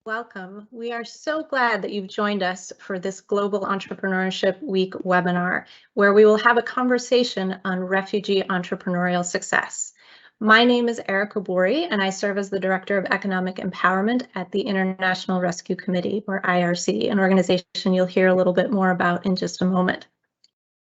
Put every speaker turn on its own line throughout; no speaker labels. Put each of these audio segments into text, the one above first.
Welcome. We are so glad that you've joined us for this Global Entrepreneurship Week webinar, where we will have a conversation on refugee entrepreneurial success. My name is Erica Bori, and I serve as the Director of Economic Empowerment at the International Rescue Committee, or IRC, an organization you'll hear a little bit more about in just a moment.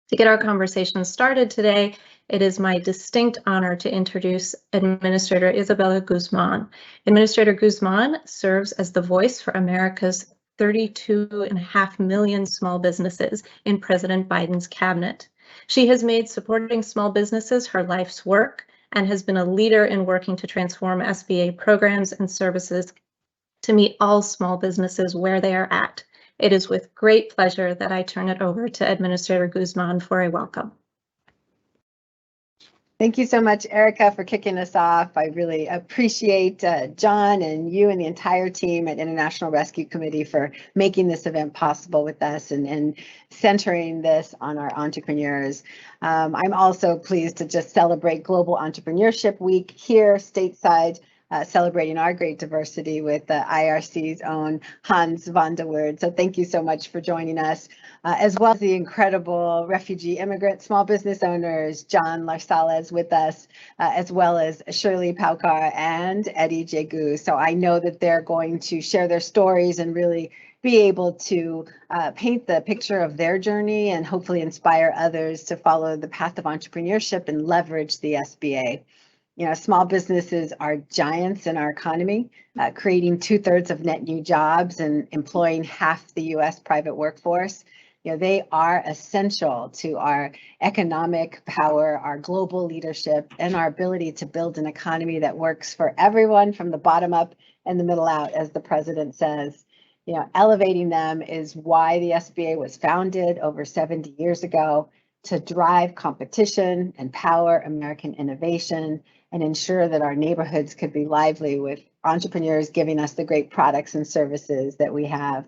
To get our conversation started today, it is my distinct honor to introduce Administrator Isabella Guzman. Administrator Guzman serves as the voice for America's 32.5 million small businesses in President Biden's cabinet. She has made supporting small businesses her life's work and has been a leader in working to transform SBA programs and services to meet all small businesses where they are at. It is with great pleasure that I turn it over to Administrator Guzman for a welcome.
Thank you so much, Erica, for kicking us off. I really appreciate John and you and the entire team at International Rescue Committee for making this event possible with us and centering this on our entrepreneurs. I'm also pleased to just celebrate Global Entrepreneurship Week here stateside, celebrating our great diversity with the IRC's own Hans van der Weerd. So thank you so much for joining us, as well as the incredible refugee immigrant small business owners, John Larsales with us, as well as Shirley Paukar and Eddie Jegu. So I know that they're going to share their stories and really be able to paint the picture of their journey and hopefully inspire others to follow the path of entrepreneurship and leverage the SBA. You know, small businesses are giants in our economy, creating 2/3 of net new jobs and employing half the U.S. private workforce. You know, they are essential to our economic power, our global leadership, and our ability to build an economy that works for everyone from the bottom up and the middle out, as the president says. You know, elevating them is why the SBA was founded over 70 years ago, to drive competition, empower American innovation, and ensure that our neighborhoods could be lively with entrepreneurs giving us the great products and services that we have.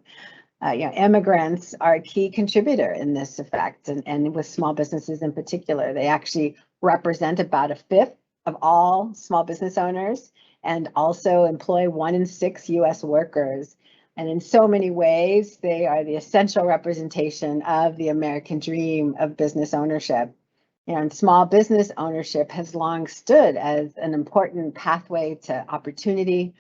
You know, immigrants are a key contributor in this effect, and with small businesses in particular. They actually represent about 1/5 of all small business owners and also employ 1 in 6 US workers. And in so many ways, they are the essential representation of the American dream of business ownership. And small business ownership has long stood as an important pathway to opportunity,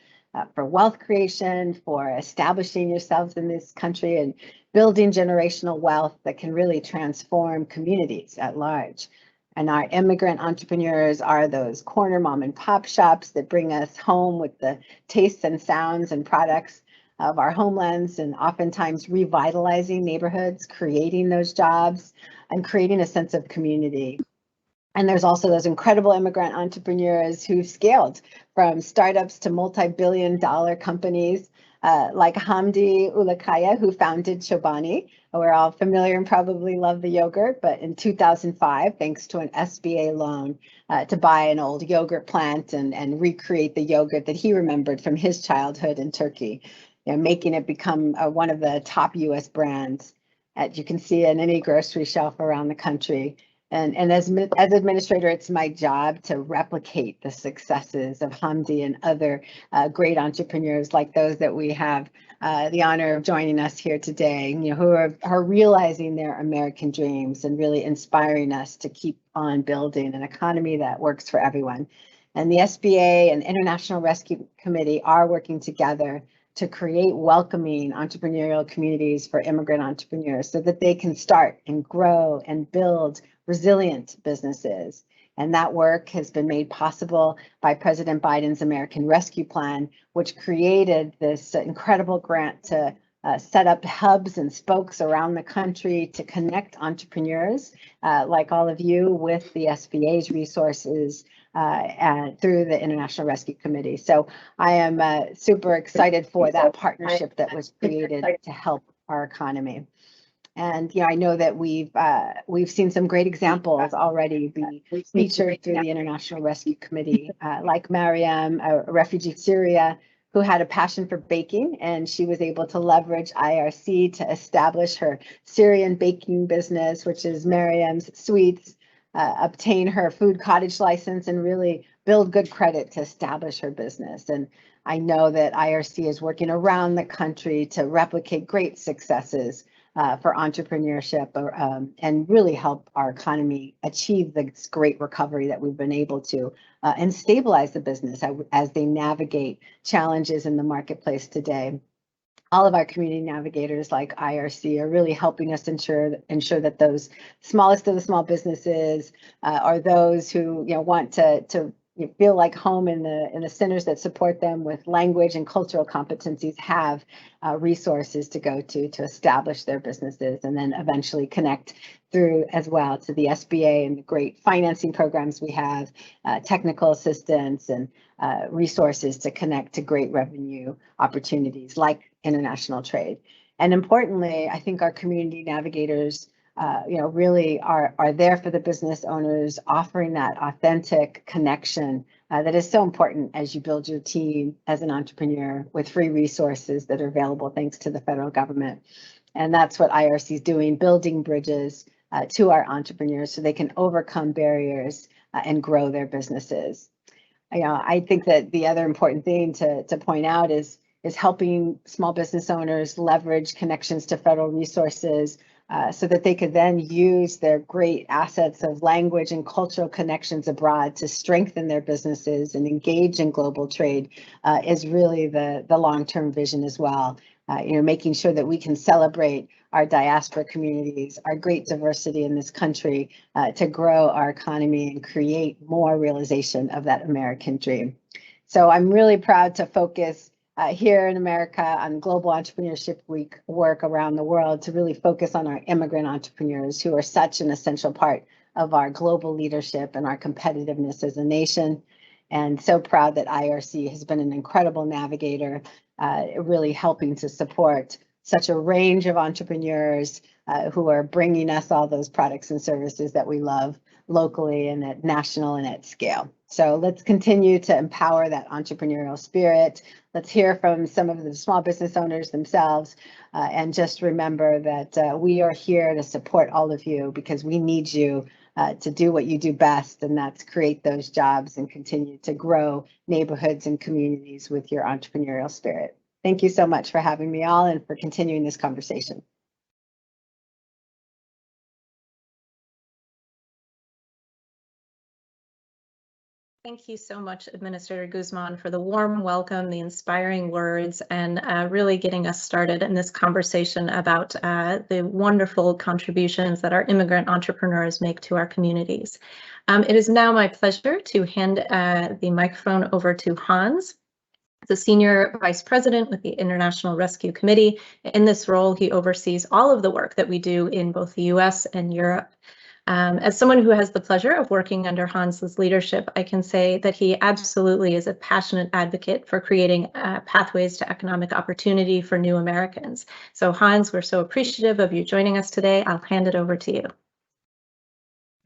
for wealth creation, for establishing yourselves in this country and building generational wealth that can really transform communities at large. And our immigrant entrepreneurs are those corner mom and pop shops that bring us home with the tastes and sounds and products of our homelands, and oftentimes revitalizing neighborhoods, creating those jobs, and creating a sense of community. And there's also those incredible immigrant entrepreneurs who've scaled from startups to multi-billion-dollar companies, like Hamdi Ulukaya, who founded Chobani. We're all familiar and probably love the yogurt, but in 2005, thanks to an SBA loan to buy an old yogurt plant and recreate the yogurt that he remembered from his childhood in Turkey, you know, making it become one of the top US brands that you can see in any grocery shelf around the country. And as administrator, it's my job to replicate the successes of Hamdi and other great entrepreneurs like those that we have the honor of joining us here today, you know, who are realizing their American dreams and really inspiring us to keep on building an economy that works for everyone. And the SBA and International Rescue Committee are working together to create welcoming entrepreneurial communities for immigrant entrepreneurs so that they can start and grow and build resilient businesses. And that work has been made possible by President Biden's American Rescue Plan, which created this incredible grant to set up hubs and spokes around the country to connect entrepreneurs like all of you with the SBA's resources through the International Rescue Committee. So I am super excited for that partnership that was created to help our economy. And I know that we've seen some great examples already be featured through the International Rescue Committee, like Mariam, a refugee in Syria, who had a passion for baking, and she was able to leverage IRC to establish her Syrian baking business, which is Mariam's Sweets, obtain her food cottage license, and really build good credit to establish her business. And I know that IRC is working around the country to replicate great successes for entrepreneurship and really help our economy achieve this great recovery that we've been able to and stabilize the business as they navigate challenges in the marketplace today. All of our community navigators like IRC are really helping us ensure that those smallest of the small businesses are those who want to feel like home in the centers that support them with language and cultural competencies, have resources to go to establish their businesses, and then eventually connect through as well to the SBA and the great financing programs we have, technical assistance and resources to connect to great revenue opportunities like international trade. And importantly, I think our community navigators really are there for the business owners, offering that authentic connection that is so important as you build your team as an entrepreneur with free resources that are available thanks to the federal government. And that's what IRC is doing, building bridges to our entrepreneurs so they can overcome barriers and grow their businesses. I think that the other important thing to point out is helping small business owners leverage connections to federal resources so that they could then use their great assets of language and cultural connections abroad to strengthen their businesses and engage in global trade is really the long-term vision as well. Making sure that we can celebrate our diaspora communities, our great diversity in this country to grow our economy and create more realization of that American dream. So I'm really proud to focus here in America on Global Entrepreneurship Week work around the world to really focus on our immigrant entrepreneurs who are such an essential part of our global leadership and our competitiveness as a nation. And so proud that IRC has been an incredible navigator, really helping to support such a range of entrepreneurs who are bringing us all those products and services that we love locally and at national and at scale. So let's continue to empower that entrepreneurial spirit. Let's hear from some of the small business owners themselves and just remember that we are here to support all of you because we need you to do what you do best, and that's create those jobs and continue to grow neighborhoods and communities with your entrepreneurial spirit. Thank you so much for having me all and for continuing this conversation.
Thank you so much, Administrator Guzman, for the warm welcome, the inspiring words, and really getting us started in this conversation about the wonderful contributions that our immigrant entrepreneurs make to our communities. It is now my pleasure to hand the microphone over to Hans, the Senior Vice President with the International Rescue Committee. In this role, he oversees all of the work that we do in both the US and Europe. As someone who has the pleasure of working under Hans's leadership, I can say that he absolutely is a passionate advocate for creating pathways to economic opportunity for new Americans. So Hans, we're so appreciative of you joining us today. I'll hand it over to you.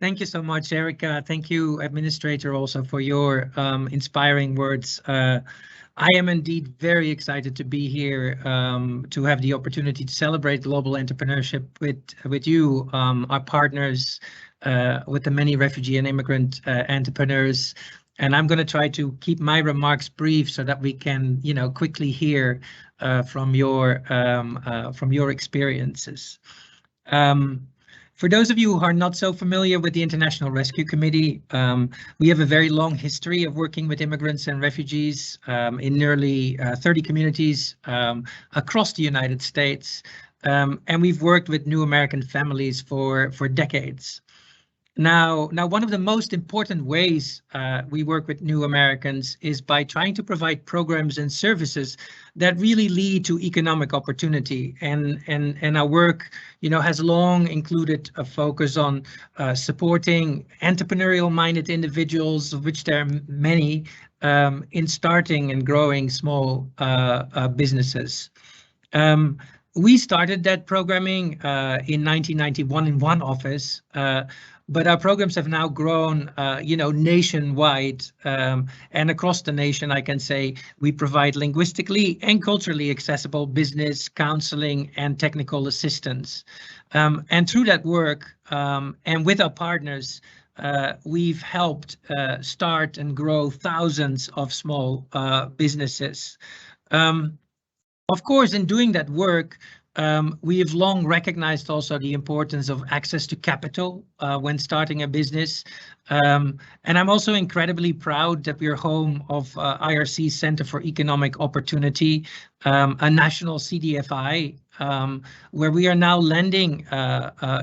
Thank you so much, Erica. Thank you, Administrator, also for your inspiring words. I am indeed very excited to be here to have the opportunity to celebrate global entrepreneurship with you, our partners, with the many refugee and immigrant entrepreneurs. And I'm going to try to keep my remarks brief so that we can, quickly hear from your experiences. For those of you who are not so familiar with the International Rescue Committee, we have a very long history of working with immigrants and refugees in nearly 30 communities across the United States. And we've worked with new American families for decades. Now, one of the most important ways we work with new Americans is by trying to provide programs and services that really lead to economic opportunity. And our work, has long included a focus on supporting entrepreneurial-minded individuals, of which there are many, in starting and growing small businesses. We started that programming in 1991 in one office. But our programs have now grown, nationwide, and across the nation. I can say we provide linguistically and culturally accessible business, counseling, and technical assistance. And through that work, and with our partners, we've helped start and grow thousands of small businesses. Of course, in doing that work, we have long recognized also the importance of access to capital when starting a business. And I'm also incredibly proud that we're home of IRC's Center for Economic Opportunity, a national CDFI, where we are now lending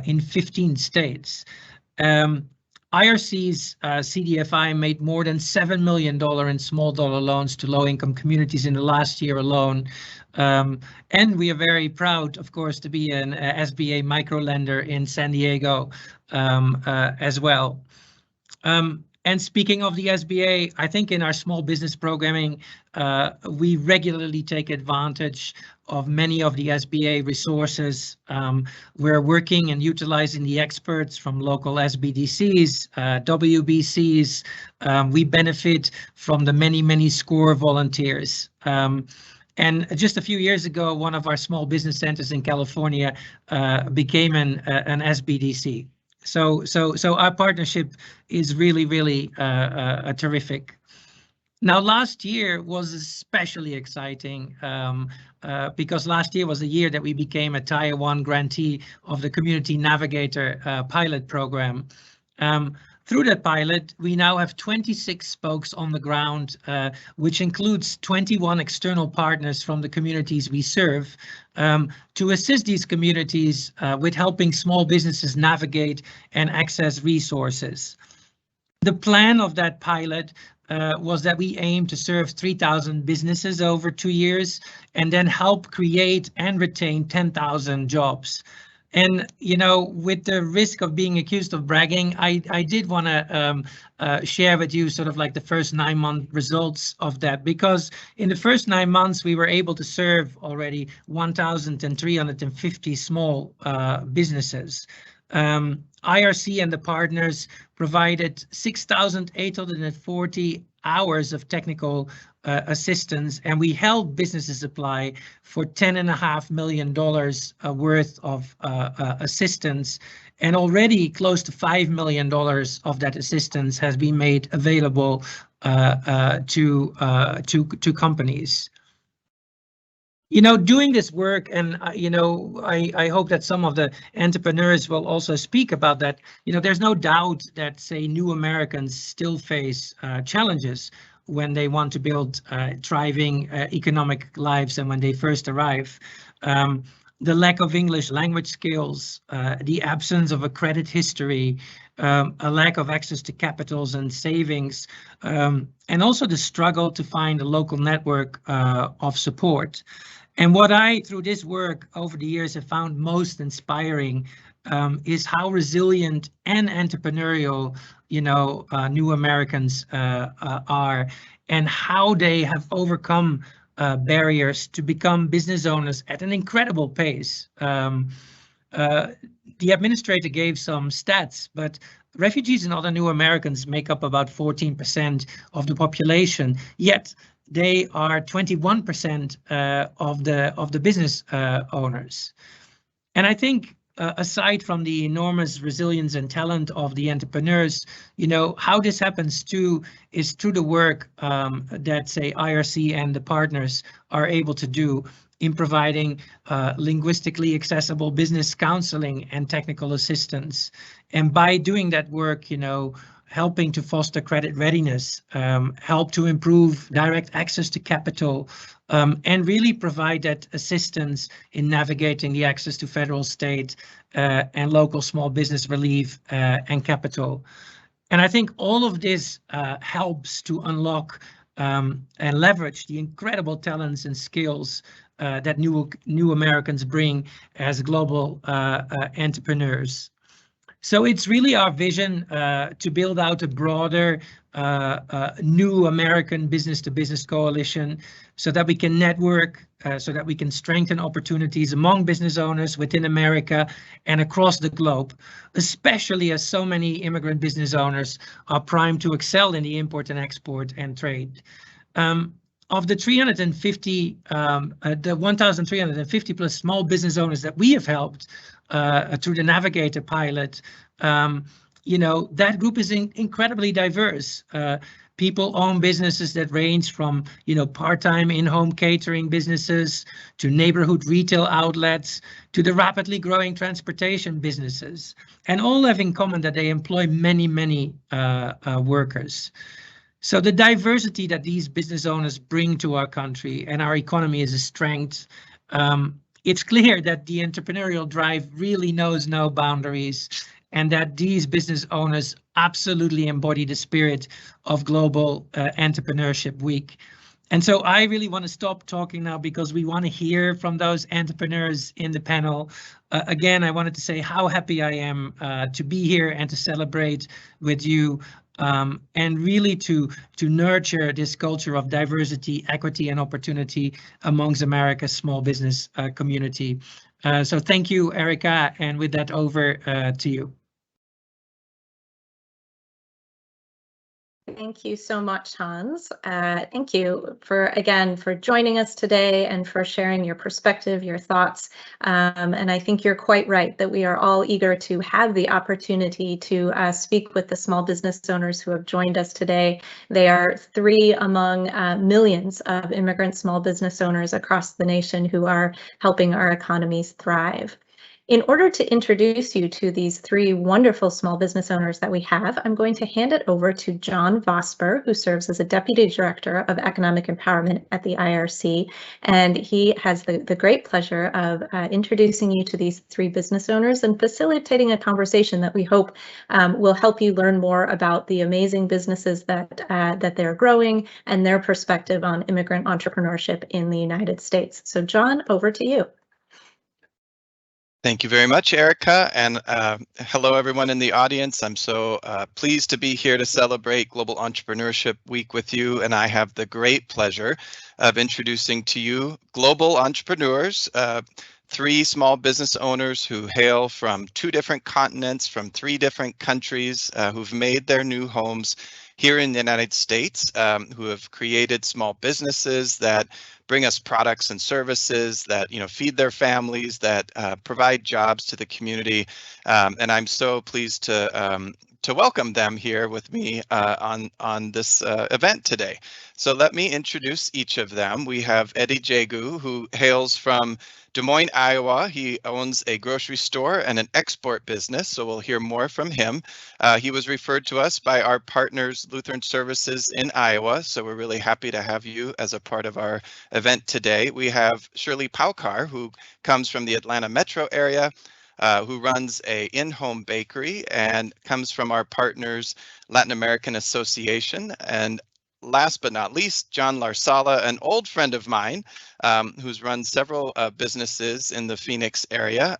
in 15 states. IRC's CDFI made more than $7 million in small dollar loans to low-income communities in the last year alone. And we are very proud, of course, to be an SBA microlender in San Diego as well. And speaking of the SBA, I think in our small business programming, we regularly take advantage of many of the SBA resources. We're working and utilizing the experts from local SBDCs, WBCs. We benefit from the many SCORE volunteers. And just a few years ago, one of our small business centers in California became an SBDC. So our partnership is really terrific. Now, last year was especially exciting because last year was the year that we became a Tier 1 grantee of the Community Navigator pilot program. Through that pilot, we now have 26 spokes on the ground, which includes 21 external partners from the communities we serve, to assist these communities with helping small businesses navigate and access resources. The plan of that pilot was that we aim to serve 3,000 businesses over 2 years and then help create and retain 10,000 jobs. And, you know, with the risk of being accused of bragging, I did want to share with you sort of like the first 9-month results of that, because in the first 9 months, we were able to serve already 1,350 small businesses. IRC and the partners provided 6,840 hours of technical assistance, and we helped businesses apply for $10.5 million worth of assistance, and already close to $5 million of that assistance has been made available to companies. You know, doing this work, and you know, I hope that some of the entrepreneurs will also speak about that. You know, there's no doubt that, say, new Americans still face challenges when they want to build thriving economic lives and when they first arrive. The lack of English language skills, the absence of a credit history, a lack of access to capitals and savings, and also the struggle to find a local network of support. And what I, through this work over the years, have found most inspiring is how resilient and entrepreneurial, you know, new Americans are, and how they have overcome barriers to become business owners at an incredible pace. The administrator gave some stats, but refugees and other new Americans make up about 14% of the population, yet they are 21% of the business owners. And I think aside from the enormous resilience and talent of the entrepreneurs, you know, how this happens too is through the work that, say, IRC and the partners are able to do in providing linguistically accessible business counseling and technical assistance. And by doing that work, you know, helping to foster credit readiness, help to improve direct access to capital, and really provide that assistance in navigating the access to federal, state, and local small business relief and capital. And I think all of this helps to unlock and leverage the incredible talents and skills that new Americans bring as global entrepreneurs. So it's really our vision to build out a broader new American business-to-business coalition so that we can network, so that we can strengthen opportunities among business owners within America and across the globe, especially as so many immigrant business owners are primed to excel in the import and export and trade. Of the 1,350 plus small business owners that we have helped through the Navigator pilot, that group is incredibly diverse. People own businesses that range from, part-time in-home catering businesses to neighborhood retail outlets to the rapidly growing transportation businesses, and all have in common that they employ many, many workers. So the diversity that these business owners bring to our country and our economy is a strength. It's clear that the entrepreneurial drive really knows no boundaries, and that these business owners absolutely embody the spirit of Global Entrepreneurship Week. And so I really want to stop talking now because we want to hear from those entrepreneurs in the panel. Again, I wanted to say how happy I am to be here and to celebrate with you, and really to nurture this culture of diversity, equity, and opportunity amongst America's small business community. So thank you, Erica, and with that, over to you.
Thank you so much, Hans. Thank you for joining us today and for sharing your perspective, your thoughts. And I think you're quite right that we are all eager to have the opportunity to speak with the small business owners who have joined us today. They are 3 among millions of immigrant small business owners across the nation who are helping our economies thrive. In order to introduce you to these 3 wonderful small business owners that we have, I'm going to hand it over to John Vosper, who serves as a Deputy Director of Economic Empowerment at the IRC. And he has the great pleasure of introducing you to these 3 business owners and facilitating a conversation that we hope will help you learn more about the amazing businesses that they're growing and their perspective on immigrant entrepreneurship in the United States. So John, over to you.
Thank you very much, Erica, and hello everyone in the audience. I'm so pleased to be here to celebrate Global Entrepreneurship Week with you, and I have the great pleasure of introducing to you global entrepreneurs, 3 small business owners who hail from 2 different continents, from 3 different countries, who've made their new homes here in the United States, who have created small businesses that bring us products and services that feed their families, that provide jobs to the community, and I'm so pleased to welcome them here with me on this event today. So let me introduce each of them. We have Eddie Jagu, who hails from Des Moines, Iowa. He owns a grocery store and an export business, so we'll hear more from him. He was referred to us by our partners, Lutheran Services in Iowa, so we're really happy to have you as a part of our event today. We have Shirley Paukar, who comes from the Atlanta metro area, who runs a in-home bakery and comes from our partners, Latin American Association. And last but not least, John Larsala, an old friend of mine, who's run several businesses in the Phoenix area,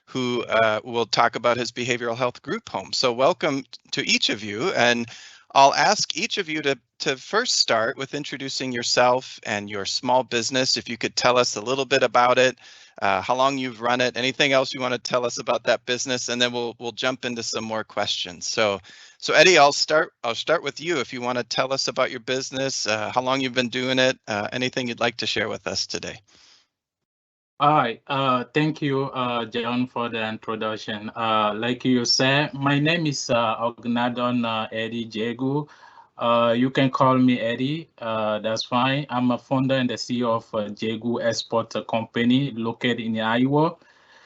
who will talk about his behavioral health group home. So welcome to each of you, and I'll ask each of you to first start with introducing yourself and your small business. If you could tell us a little bit about it, how long you've run it, anything else you want to tell us about that business, and then we'll jump into some more questions. So Eddie, I'll start with you. If you want to tell us about your business, how long you've been doing it, anything you'd like to share with us today.
All right. Thank you, John, for the introduction. Like you said, my name is Ognadon Eddie Jagu. You can call me Eddie. That's fine. I'm a founder and the CEO of Jagu Export Company located in Iowa.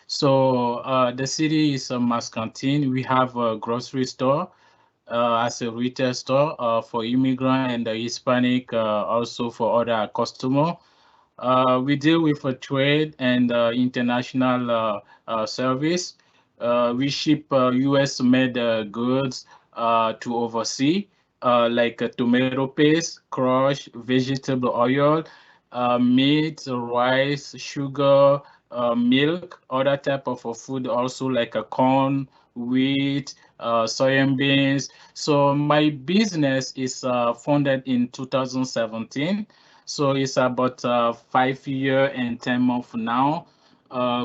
So the city is Muscatine. We have a grocery store as a retail store for immigrant and the Hispanic, also for other customers. We deal with trade and international service. We ship US-made goods to overseas, like tomato paste, crush, vegetable oil, meat, rice, sugar, milk, other type of food, also like corn, wheat, soybeans. So my business is founded in 2017. So it's about 5 years and 10 months now,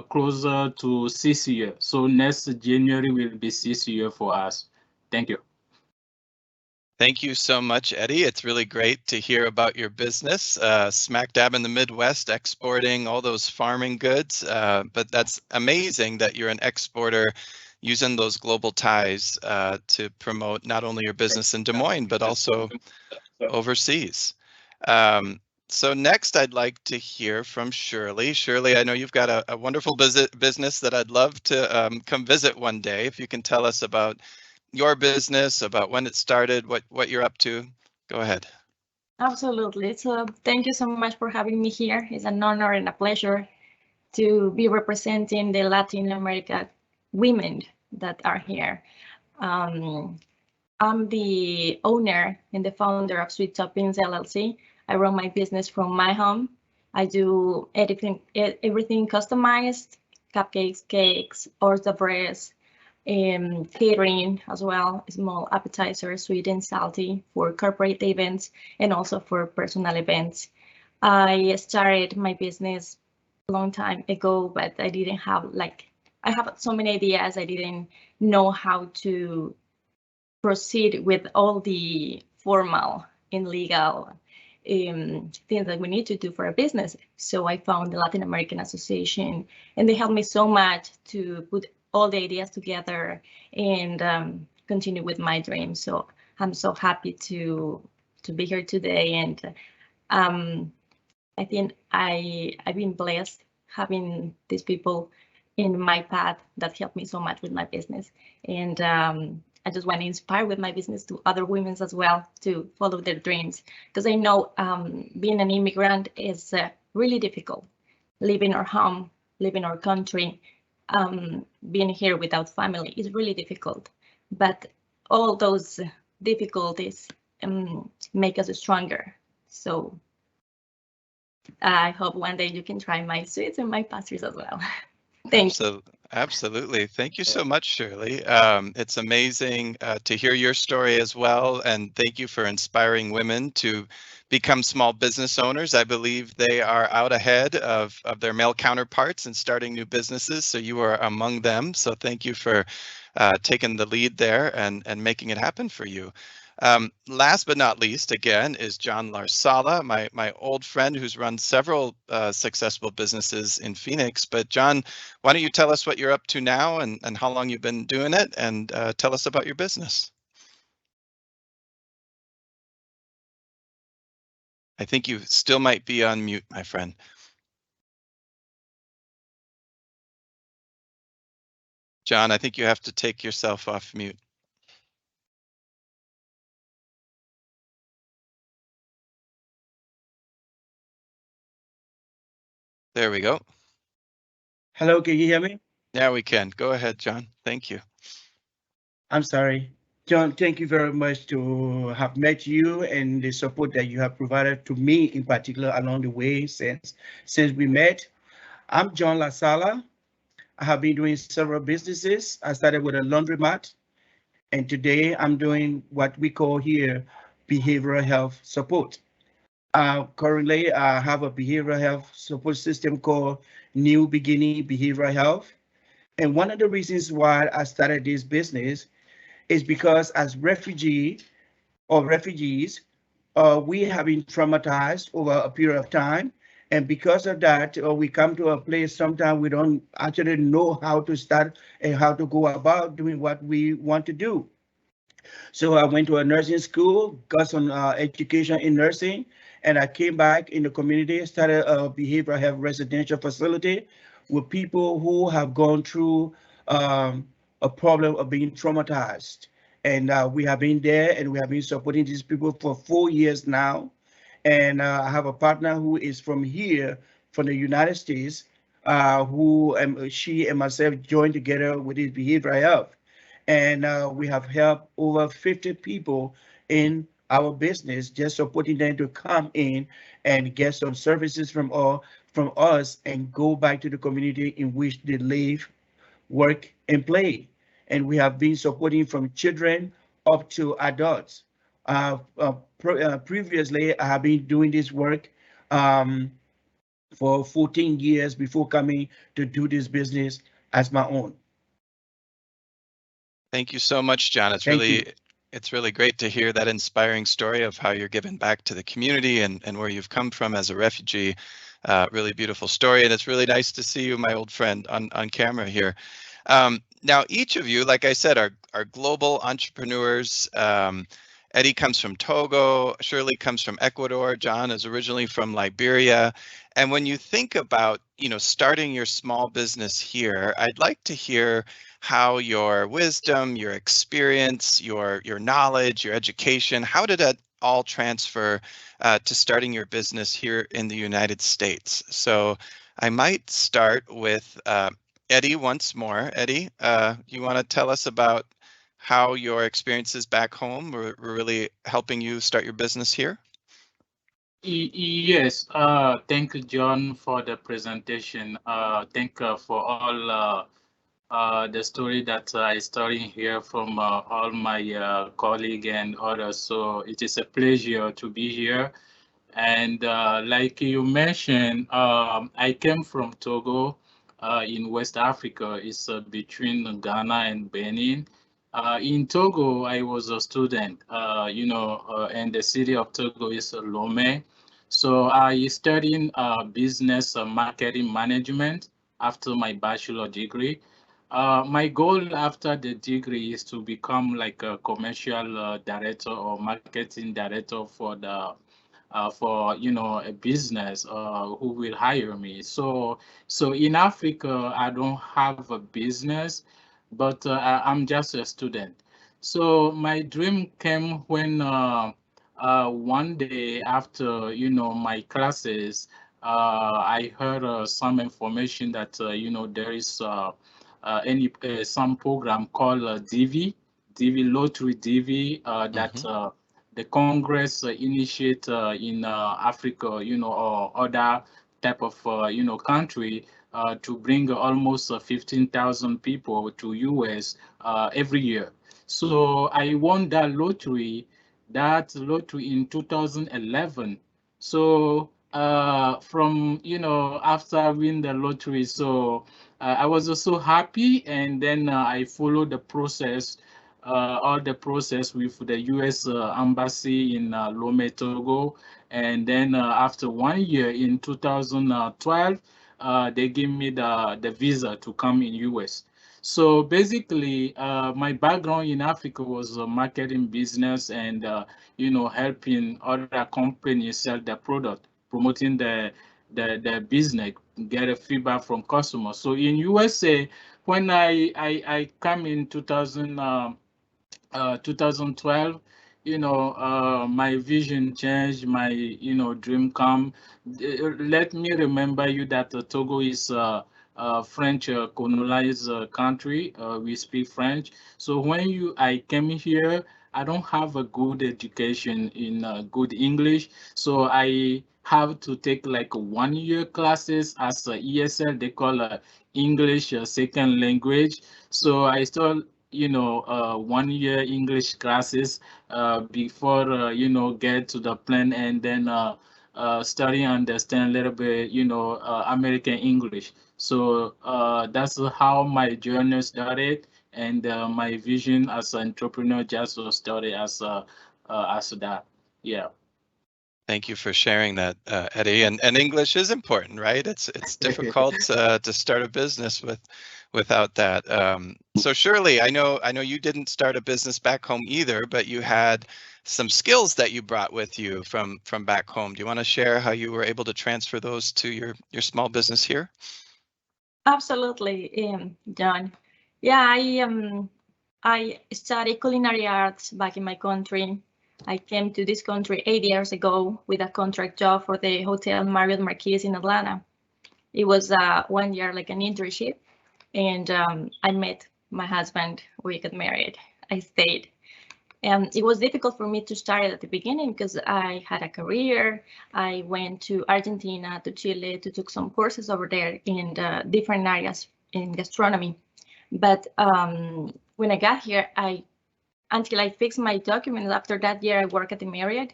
closer to 6 years. So next January will be 6 years for us. Thank you.
Thank you so much, Eddie. It's really great to hear about your business, smack dab in the Midwest, exporting all those farming goods. But that's amazing that you're an exporter using those global ties to promote not only your business in Des Moines, but also overseas. So next, I'd like to hear from Shirley. Shirley, I know you've got a wonderful business that I'd love to come visit one day. If you can tell us about your business, about when it started, what you're up to, go ahead.
Absolutely. So thank you so much for having me here. It's an honor and a pleasure to be representing the Latin America women that are here. I'm the owner and the founder of Sweet Toppings LLC. I run my business from my home. I do everything customized, cupcakes, cakes, hors d'oeuvres, catering as well, small appetizers, sweet and salty for corporate events and also for personal events. I started my business a long time ago, but I didn't have I have so many ideas. I didn't know how to proceed with all the formal and legal things that we need to do for a business. So I found the Latin American Association, and they helped me so much to put all the ideas together and continue with my dream. So I'm so happy to be here today, and I think I've been blessed having these people in my path that helped me so much with my business. And I just want to inspire with my business to other women as well to follow their dreams, because I know being an immigrant is really difficult. Leaving our home, leaving our country, being here without family is really difficult. But all those difficulties make us stronger. So I hope one day you can try my sweets and my pastries as well. Thanks.
Absolutely. Thank you so much, Shirley. It's amazing to hear your story as well. And thank you for inspiring women to become small business owners. I believe they are out ahead of their male counterparts and starting new businesses. So you are among them. So thank you for taking the lead there and making it happen for you. Last but not least, again, is John Larsala, my old friend who's run several successful businesses in Phoenix. But John, why don't you tell us what you're up to now and how long you've been doing it, and tell us about your business. I think you still might be on mute, my friend. John, I think you have to take yourself off mute. There we go.
Hello, can you hear me?
Yeah, we can. Go ahead, John. Thank you.
I'm sorry. John, thank you very much to have met you and the support that you have provided to me in particular along the way since we met. I'm John Lasala. I have been doing several businesses. I started with a laundromat, and today I'm doing what we call here behavioral health support. Currently, I have a behavioral health support system called New Beginning Behavioral Health. And one of the reasons why I started this business is because as refugees, we have been traumatized over a period of time. And because of that, we come to a place sometimes we don't actually know how to start and how to go about doing what we want to do. So I went to a nursing school, got some education in nursing, and I came back in the community, started a behavioral health residential facility with people who have gone through a problem of being traumatized. And we have been there and we have been supporting these people for 4 years now. And I have a partner who is from here, from the United States, she and myself joined together with this behavioral health. And we have helped over 50 people in our business, just supporting them to come in and get some services from us and go back to the community in which they live, work, and play. And we have been supporting from children up to adults. Previously, I have been doing this work for 14 years before coming to do this business as my own.
Thank you so much, John. It's really great to hear that inspiring story of how you're giving back to the community and where you've come from as a refugee. Really beautiful story, and it's really nice to see you, my old friend, on camera here. Now, each of you, like I said, are global entrepreneurs. Eddie comes from Togo, Shirley comes from Ecuador, John is originally from Liberia. And when you think about, starting your small business here, I'd like to hear how your wisdom, your experience, your knowledge, your education, how did that all transfer to starting your business here in the United States? So I might start with Eddie once more. Eddie, you want to tell us about how your experiences back home were really helping you start your business here?
Yes, thank you, John, for the presentation. Thank you for all the story that I studying here from all my colleagues and others. So it is a pleasure to be here. And like you mentioned, I came from Togo in West Africa. It's between Ghana and Benin. In Togo, I was a student, and the city of Togo is Lomé. So I studied business marketing management after my bachelor degree. My goal after the degree is to become like a commercial director or marketing director for the for a business who will hire me. So in Africa, I don't have a business, but I'm just a student. So my dream came when one day after my classes, I heard some information that there is some program called DV Lottery DV that the Congress initiate in Africa, or other type of, country to bring almost 15,000 people to US every year. So I won that lottery in 2011. So from, after winning the lottery, so I was also happy, and then I followed the process, all the process with the U.S. Embassy in Lomé, Togo. And then after 1 year in 2012, they gave me the visa to come in U.S. So basically, my background in Africa was marketing business and, helping other companies sell their product, promoting the business, get a feedback from customers. So in USA, when I come in 2012, my vision changed, my, dream come. Let me remember you that Togo is French colonized country. We speak French. So when I came here, I don't have a good education in good English. So I have to take like 1 year classes as a ESL, they call English second language. So I still 1 year English classes before get to the plan, and then study and understand a little bit American English. So that's how my journey started, and my vision as an entrepreneur just started as that. Yeah.
Thank you for sharing that, Eddie. And English is important, right? It's difficult to start a business without that. So Shirley, I know you didn't start a business back home either, but you had some skills that you brought with you from back home. Do you want to share how you were able to transfer those to your small business here?
Absolutely, John. Yeah, I studied culinary arts back in my country. I came to this country 8 years ago with a contract job for the Hotel Marriott Marquis in Atlanta. It was 1 year like an internship, and I met my husband. We got married. I stayed. And it was difficult for me to start at the beginning because I had a career. I went to Argentina, to Chile to take some courses over there in the different areas in gastronomy. But when I got here, until I fixed my documents, after that year I worked at the Marriott,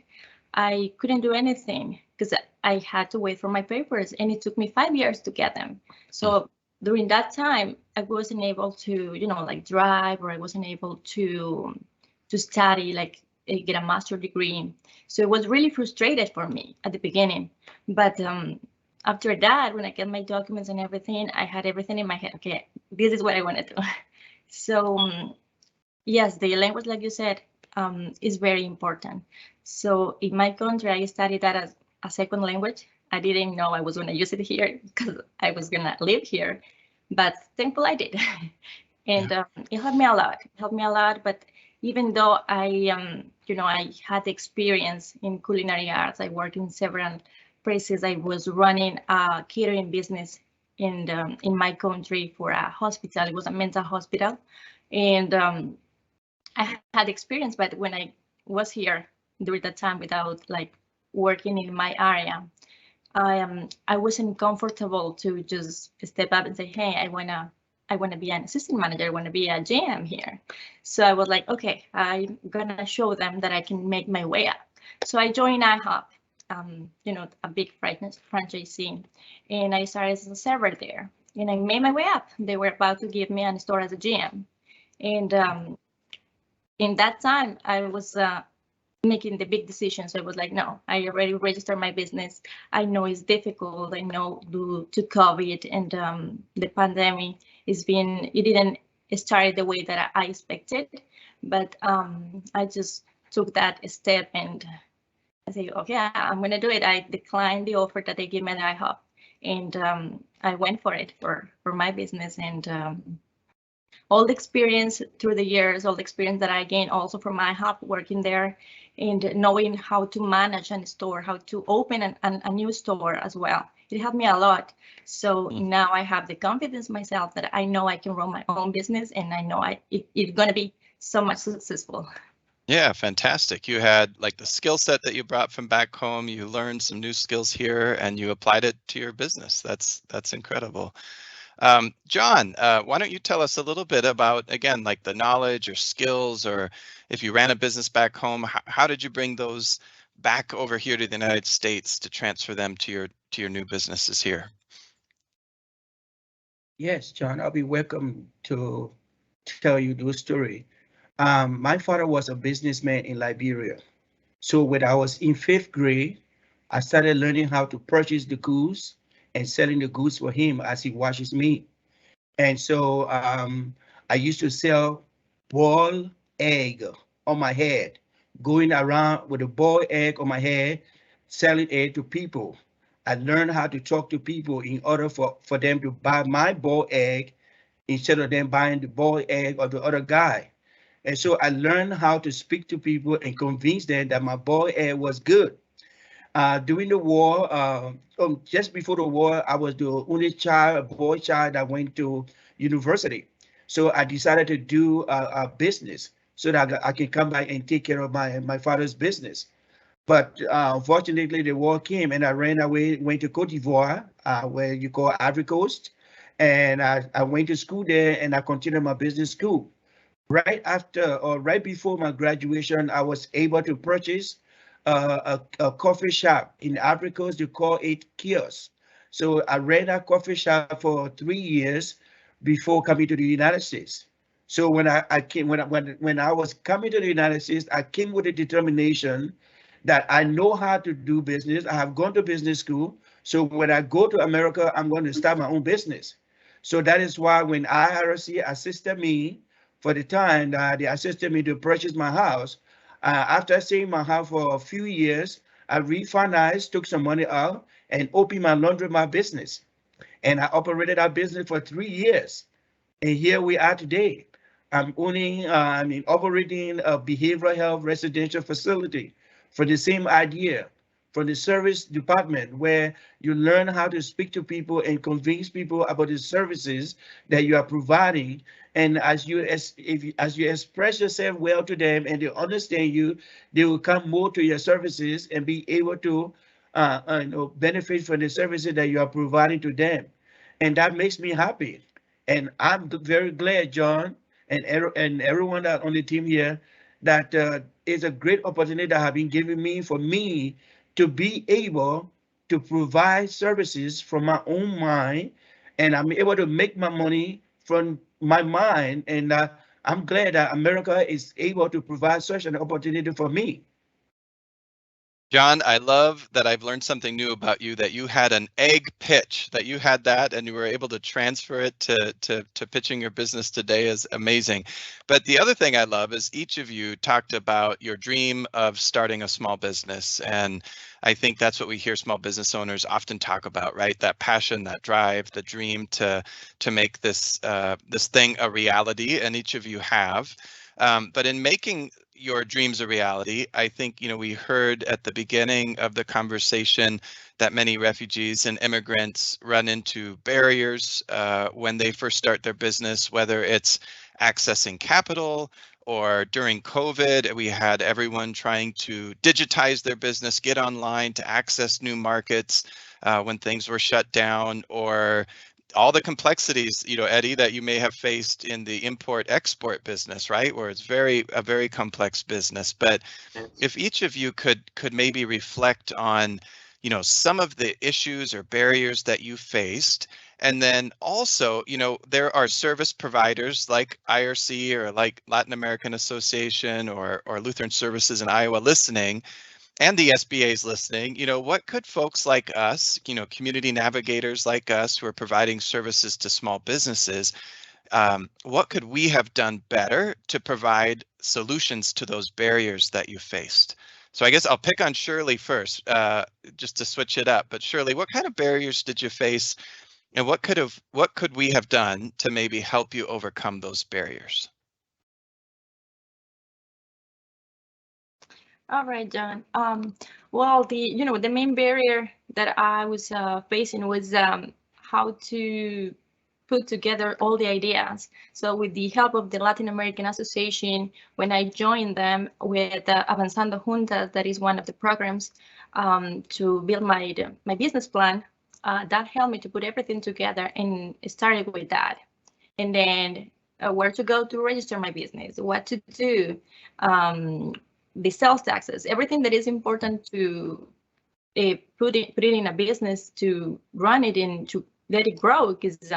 I couldn't do anything because I had to wait for my papers, and it took me 5 years to get them. So during that time, I wasn't able to, like drive, or I wasn't able to study, like get a master's degree. So it was really frustrated for me at the beginning. But after that, when I get my documents and everything, I had everything in my head. Okay, this is what I want to do. So yes, the language, like you said, is very important. So in my country, I studied that as a second language. I didn't know I was going to use it here because I was going to live here, but thankfully I did. And it helped me a lot. It helped me a lot. But even though I had experience in culinary arts, I worked in several places. I was running a catering business in my country for a hospital. It was a mental hospital, and I had experience. But when I was here during that time without like working in my area, I wasn't comfortable to just step up and say, hey, I wanna be an assistant manager, I wanna be a GM here. So I was like, okay, I'm gonna show them that I can make my way up. So I joined IHOP, a big franchisee, and I started as a server there. And I made my way up. They were about to give me a store as a GM. And in that time, I was making the big decisions. I was like, no, I already registered my business. I know it's difficult. I know due to COVID and the pandemic, it didn't start the way that I expected, but I just took that step and I say, okay, I'm gonna do it. I declined the offer that they gave me at IHOP, and I went for it for my business, and all the experience through the years, all the experience that I gained also from IHOP working there and knowing how to manage a store, how to open a new store as well. It helped me a lot. So now I have the confidence myself that I know I can run my own business, and I know it's going to be so much successful.
Yeah, fantastic. You had like the skill set that you brought from back home. You learned some new skills here and you applied it to your business. That's incredible. John, why don't you tell us a little bit about, again, like the knowledge or skills, or if you ran a business back home, how did you bring those back over here to the United States to transfer them to your new businesses here?
Yes, John, I'll be welcome to tell you the story. My father was a businessman in Liberia. So when I was in 5th grade, I started learning how to purchase the goods and selling the goods for him as he washes me. And so I used to sell boiled egg on my head, going around with a boiled egg on my head, selling it to people. I learned how to talk to people in order for them to buy my boiled egg instead of them buying the boiled egg of the other guy. And so I learned how to speak to people and convince them that my boiled egg was good. During the war, just before the war, I was the only child, boy child that went to university. So I decided to do a business so that I can come back and take care of my father's business. But unfortunately, the war came and I ran away, went to Cote d'Ivoire, where you call Ivory Coast. And I went to school there and I continued my business school. Right after or right before my graduation, I was able to purchase a coffee shop in Ivory Coast. They call it kiosk. So I ran that coffee shop for 3 years before coming to the United States. So when I was coming to the United States, I came with a determination that I know how to do business. I have gone to business school. So when I go to America, I'm going to start my own business. So that is why when IRC assisted me for the time that they assisted me to purchase my house, after staying my house for a few years, I refinanced, took some money out, and opened my laundromat business. And I operated that business for 3 years. And here we are today. I'm operating a behavioral health residential facility for the same idea, from the service department, where you learn how to speak to people and convince people about the services that you are providing. And as you express yourself well to them and they understand you, they will come more to your services and be able to benefit from the services that you are providing to them. And that makes me happy. And I'm very glad, John, and everyone that on the team here, that is a great opportunity that have been given me for me to be able to provide services from my own mind, and I'm able to make my money from my mind. And I'm glad that America is able to provide such an opportunity for me.
John, I love that I've learned something new about you, that you had an egg pitch, that you had that and you were able to transfer it to pitching your business today is amazing. But the other thing I love is each of you talked about your dream of starting a small business. And I think that's what we hear small business owners often talk about, right? That passion, that drive, the dream to make this this thing a reality, and each of you have. But in making your dreams a reality, I think, we heard at the beginning of the conversation that many refugees and immigrants run into barriers when they first start their business, whether it's accessing capital, or during COVID, we had everyone trying to digitize their business, get online to access new markets when things were shut down, or all the complexities, Eddie, that you may have faced in the import-export business, right? Where it's a very complex business. But if each of you could maybe reflect on, some of the issues or barriers that you faced, and then also, there are service providers like IRC or like Latin American Association or Lutheran Services in Iowa listening, and the SBA's listening, what could folks like us, community navigators like us who are providing services to small businesses, what could we have done better to provide solutions to those barriers that you faced? So I guess I'll pick on Shirley first, just to switch it up. But Shirley, what kind of barriers did you face, and what could we have done to maybe help you overcome those barriers?
All right, John. Well, the main barrier that I was facing was how to put together all the ideas. So with the help of the Latin American Association, when I joined them with Avanzando Juntas, that is one of the programs to build my business plan, that helped me to put everything together and started with that. And then where to go to register my business, what to do, the sales taxes, everything that is important to put it in a business, to run it and to let it grow. Because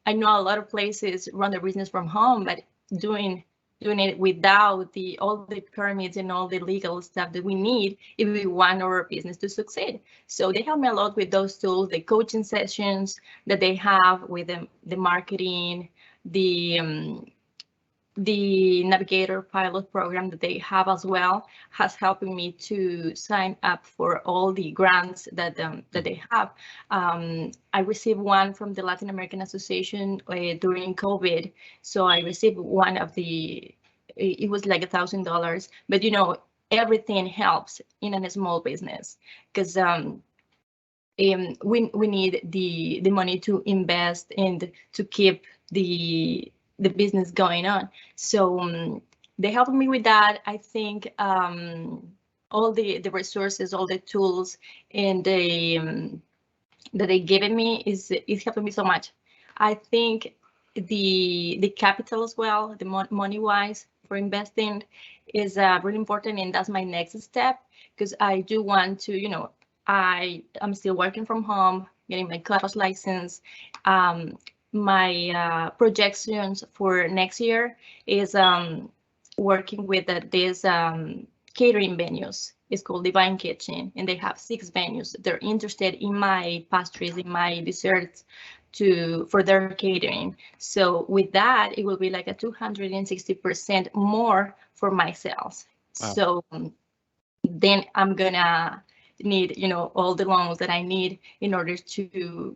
I know a lot of places run their business from home, but doing it without all the permits and all the legal stuff that we need if we want our business to succeed. So they help me a lot with those tools, the coaching sessions that they have with the marketing, the Navigator pilot program that they have as well has helped me to sign up for all the grants that they have. I received one from the Latin American Association during COVID. So I received one of it was like $1,000, but everything helps in a small business, because we need the money to invest and to keep the business going on. So they helped me with that. I think all the resources, all the tools, and that they given me is helping me so much. I think the capital as well, the money wise for investing, is really important, and that's my next step, because I do want to, I'm still working from home, getting my car's license. My projections for next year is working with these catering venues. It's called Divine Kitchen, and they have 6 venues. They're interested in my pastries, in my desserts for their catering. So with that, it will be like a 260% more for my sales. Wow. So then I'm gonna need, all the loans that I need in order to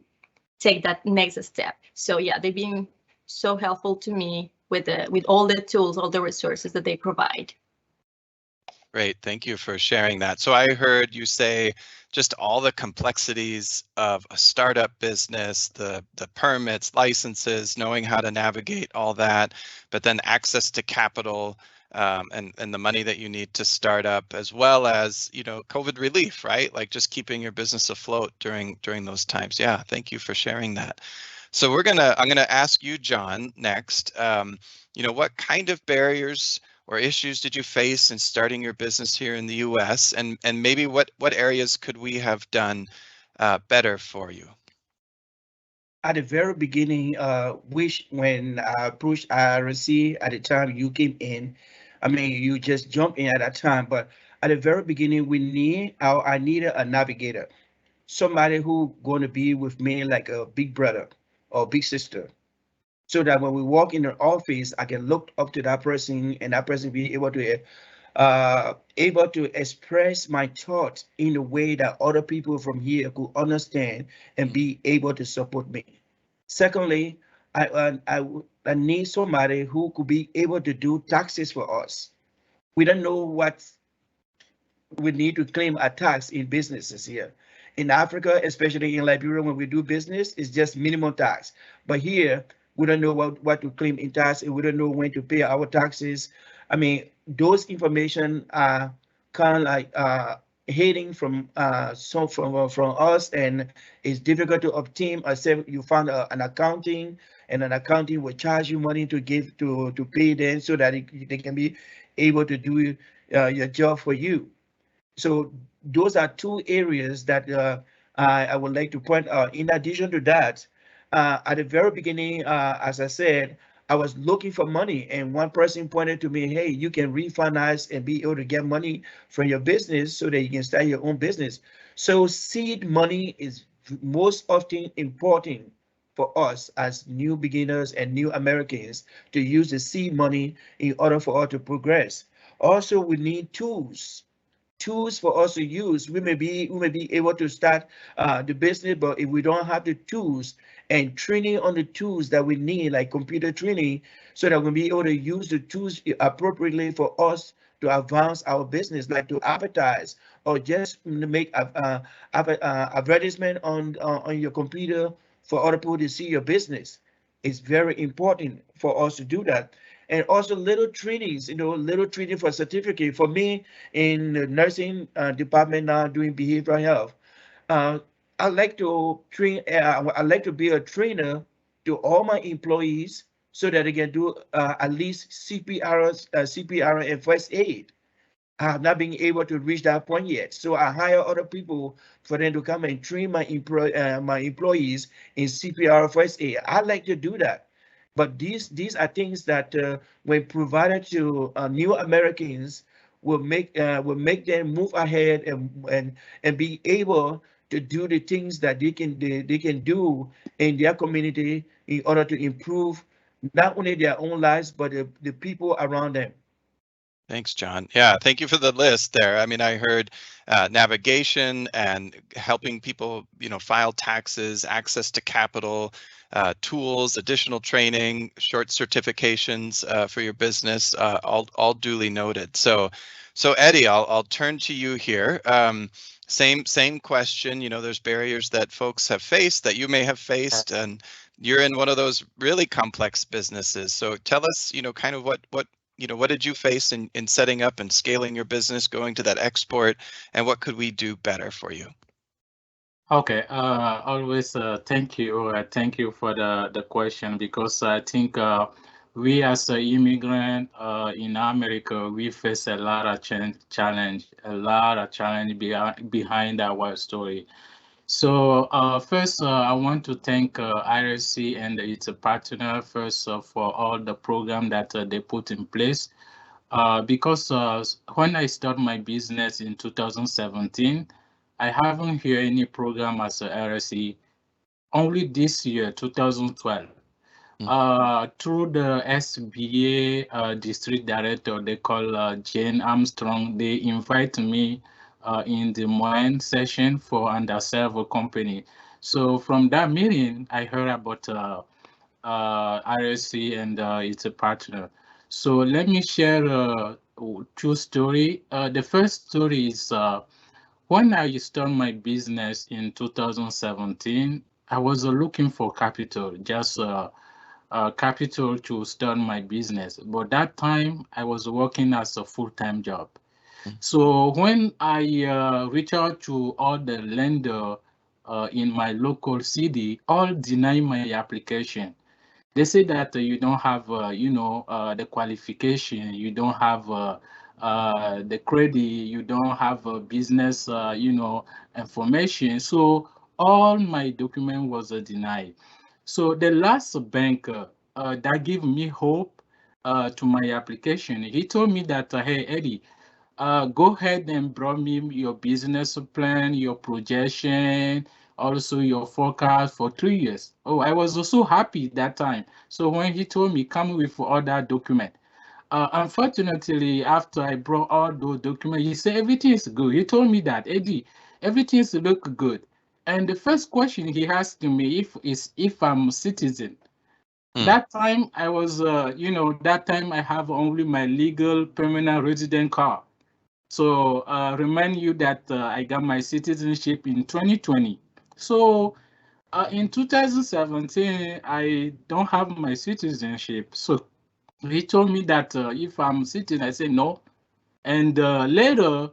take that next step. So yeah, they've been so helpful to me with all the tools, all the resources that they provide.
Great, thank you for sharing that. So I heard you say just all the complexities of a startup business, the permits, licenses, knowing how to navigate all that, but then access to capital, and the money that you need to start up, as well as, COVID relief, right? Like just keeping your business afloat during those times. Yeah, thank you for sharing that. So I'm gonna ask you, John, next. What kind of barriers or issues did you face in starting your business here in the U.S. and maybe what areas could we have done better for you?
At the very beginning, when I approached IRC at the time you came in, I mean, you just jumped in at that time, but at the very beginning, I needed a navigator, somebody who going to be with me like a big brother or big sister, so that when we walk in the office, I can look up to that person and that person be able to express my thoughts in a way that other people from here could understand and be able to support me. Secondly, I need somebody who could be able to do taxes for us. We don't know what we need to claim a tax in businesses here. In Africa, especially in Liberia, when we do business, it's just minimum tax. But here, we don't know what to claim in tax, and we don't know when to pay our taxes. I mean, those information are kind of like hiding from from us, and it's difficult to obtain. Except you find an accounting, and an accounting will charge you money to give to pay them so that they can be able to do your job for you. So those are two areas that I would like to point out. In addition to that, at the very beginning, as I said, I was looking for money, and one person pointed to me, hey, you can refinance and be able to get money from your business so that you can start your own business. So seed money is most often important for us as new beginners and new Americans to use the seed money in order for us to progress. Also, we need tools for us to use. We may be able to start the business, but if we don't have the tools and training on the tools that we need, like computer training, so that we'll be able to use the tools appropriately for us to advance our business, like to advertise or just make advertisement on your computer for other people to see your business. It's very important for us to do that. And also little trainings, little training for certificate. For me, in the nursing department now doing behavioral health, I like to train. I like to be a trainer to all my employees so that they can do at least CPR and first aid. I have not been able to reach that point yet, so I hire other people for them to come and train my employees in CPR first aid. I like to do that, but these are things that when provided to new Americans will make them move ahead and be able to do the things that they can do in their community in order to improve not only their own lives but the people around them.
Thanks, John. Yeah, thank you for the list there. I mean, I heard navigation and helping people, file taxes, access to capital, tools, additional training, short certifications for your business, all duly noted. So Eddie, I'll turn to you here. Same question. There's barriers that folks have faced that you may have faced, and you're in one of those really complex businesses. So tell us, kind of what did you face in setting up and scaling your business, going to that export, and what could we do better for you?
Okay, always thank you. Thank you for the question, because I think we as an immigrant in America, we face a lot of challenge behind our story. So first, I want to thank IRC and its partner first for all the program that they put in place. Because when I started my business in 2017, I haven't heard any program as a IRC. Only this year, 2012. Through the SBA district director, they call Jane Armstrong, they invite me in the morning session for underserved company. So from that meeting, I heard about RSC and its a partner. So let me share two stories. The first story is when I started my business in 2017, I was looking for capital, just capital to start my business. But that time I was working as a full-time job. So when I reach out to all the lender in my local city, all deny my application. They say that you don't have, the qualification, you don't have the credit, you don't have business, information. So all my document was denied. So the last bank that gave me hope to my application, he told me that, hey, Eddie, go ahead and bring me your business plan, your projection, also your forecast for 3 years. Oh, I was also happy that time. So when he told me come with other document, unfortunately, after I brought all those documents, he said everything is good. He told me that, Eddie, everything's look good. And the first question he asked me if I'm a citizen. That time I was, that time I have only my legal permanent resident card. So remind you that I got my citizenship in 2020. So in 2017, I don't have my citizenship. So he told me that if I'm citizen, I said no. And later,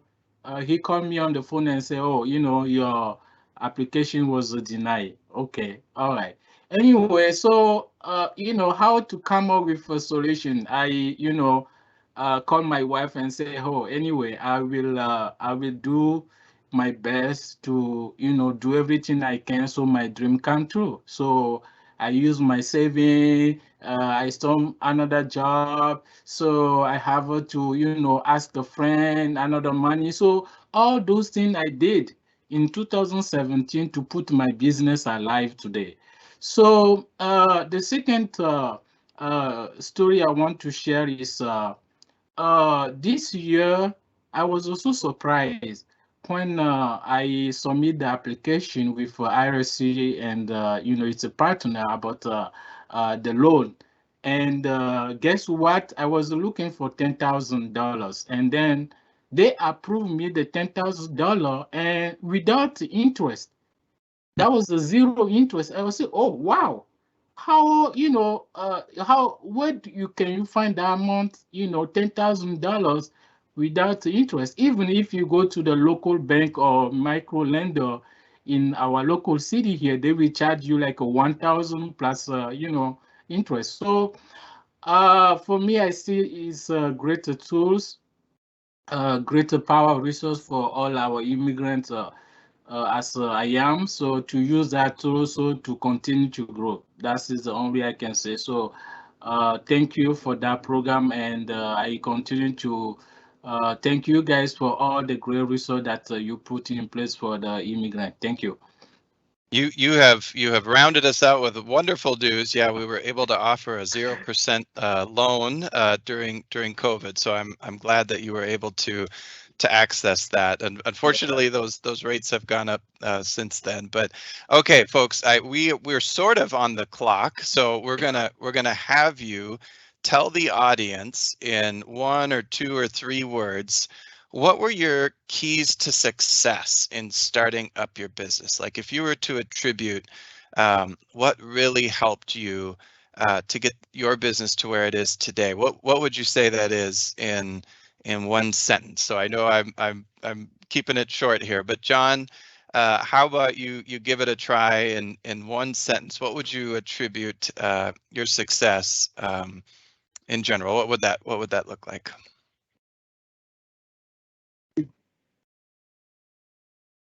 he called me on the phone and said, oh, your application was denied. Okay, all right. Anyway, so, how to come up with a solution. I, call my wife and say, oh, anyway, I will do my best to, do everything I can so my dream come true. So I use my saving, I start another job, so I have to, ask a friend another money. So all those things I did in 2017 to put my business alive today. So the second story I want to share is this year I was also surprised when I submit the application with IRC and it's a partner about the loan. And guess what? I was looking for $10,000, and then they approved me the $10,000 and without interest. That was a zero interest. I was saying, oh wow, how where can you find that amount, $10,000 without interest? Even if you go to the local bank or micro lender in our local city here, they will charge you like a 1,000 plus interest. So for me, I see it's greater tools, greater power resource for all our immigrants as I am. So to use that tool also to continue to grow. That is the only I can say. So thank you for that program, and I continue to thank you guys for all the great resource that you put in place for the immigrant. Thank you.
You have rounded us out with wonderful news. Yeah, we were able to offer a 0% loan during COVID. So I'm glad that you were able to access that. And unfortunately, those rates have gone up since then. But okay, folks, we're sort of on the clock, so we're gonna have you tell the audience in 1 or 2 or 3 words, what were your keys to success in starting up your business? Like if you were to attribute what really helped you to get your business to where it is today, what would you say that is in 1 sentence? So I know I'm keeping it short here, but John, how about you give it a try in 1 sentence? What would you attribute your success in general? What would that look like?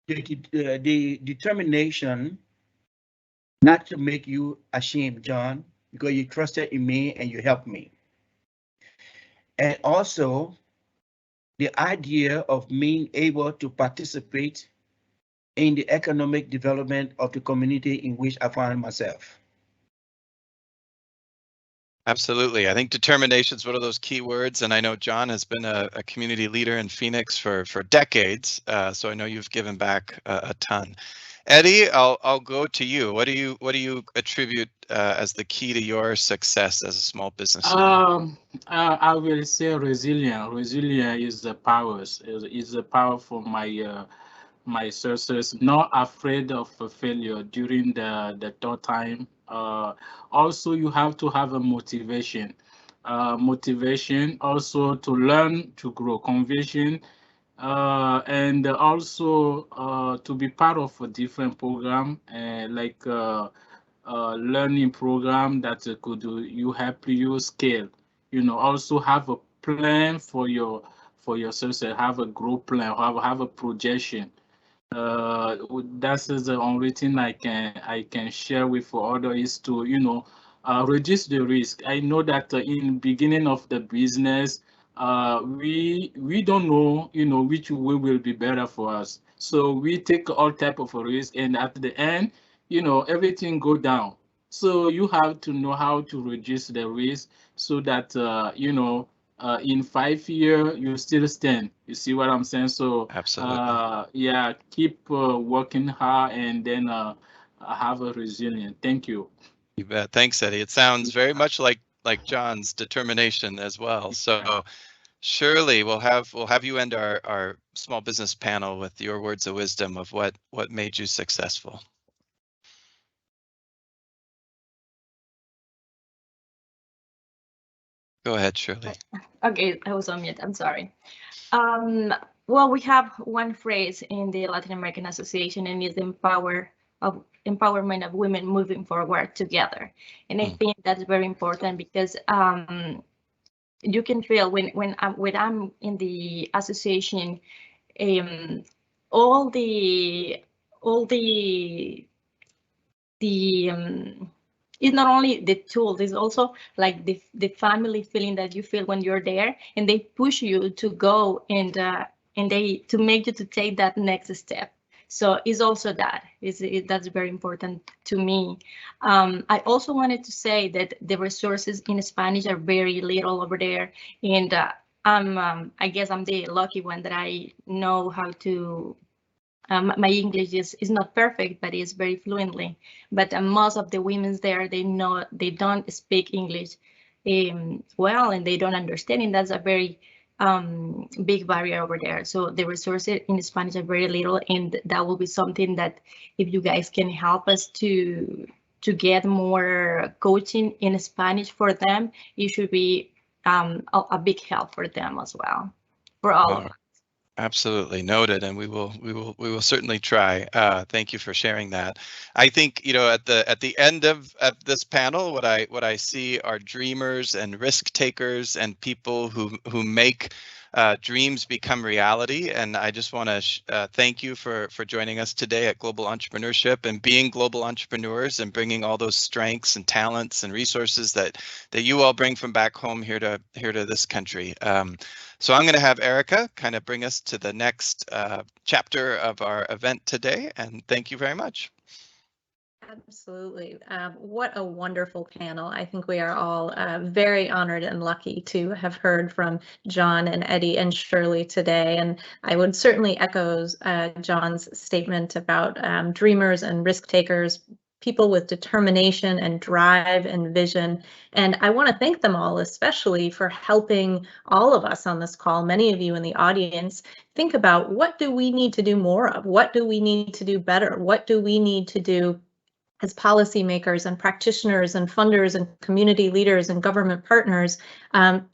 The determination not to make you ashamed, John, because you trusted in me and you helped me. And also the idea of being able to participate in the economic development of the community in which I find myself.
Absolutely. I think determination is one of those key words, and I know John has been a community leader in Phoenix for decades, so I know you've given back a ton. Eddie, I'll go to you. What do you attribute as the key to your success as a small business owner?
I will say resilient. Resilient is the power. Is the power for my success. Not afraid of failure during the tough time. Also, you have to have a motivation. Motivation also to learn to grow, conviction, and also to be part of a different program, like learning program that could you help you scale. Also have a plan for your success. Have a growth plan. Have a projection. That is the only thing I can share with others is to reduce the risk. I know that in beginning of the business, we don't know, which way will be better for us. So we take all type of risk, and at the end, everything go down. So you have to know how to reduce the risk so that in 5 years you still stand. You see what I'm saying? So
Absolutely.
yeah, keep working hard, and then have a resilient. Thank you.
You bet. Thanks, Eddie. It sounds very much like John's determination as well. So surely we'll have you end our small business panel with your words of wisdom of what made you successful. Go ahead, Shirley.
Okay, I was on mute. I'm sorry. Well, we have one phrase in the Latin American Association, and it's empowerment of women moving forward together. And I think that's very important because you can feel when I'm in the association, all the it's not only the tools, it's also like the family feeling that you feel when you're there, and they push you to go and they to make you to take that next step. So it's also that's very important to me. I also wanted to say that the resources in Spanish are very little over there, and I guess I'm the lucky one that I know how to. My English is not perfect, but it's very fluently. But most of the women there, they don't speak English well, and they don't understand, and that's a very big barrier over there. So the resources in Spanish are very little, and that will be something that if you guys can help us to get more coaching in Spanish for them, it should be a big help for them as well, for all of us.
Absolutely noted, and we will certainly try. Thank you for sharing that. I think at the end of this panel, what I see are dreamers and risk takers and people who make dreams become reality. And I just want to thank you for joining us today at Global Entrepreneurship and being global entrepreneurs and bringing all those strengths and talents and resources that you all bring from back home here to this country. So I'm going to have Erica kind of bring us to the next chapter of our event today, and thank you very much.
Absolutely. What a wonderful panel. I think we are all very honored and lucky to have heard from John and Eddie and Shirley today. And I would certainly echo John's statement about dreamers and risk takers, people with determination and drive and vision. And I want to thank them all, especially for helping all of us on this call, many of you in the audience, think about what do we need to do more of? What do we need to do better? What do we need to do as policymakers and practitioners and funders and community leaders and government partners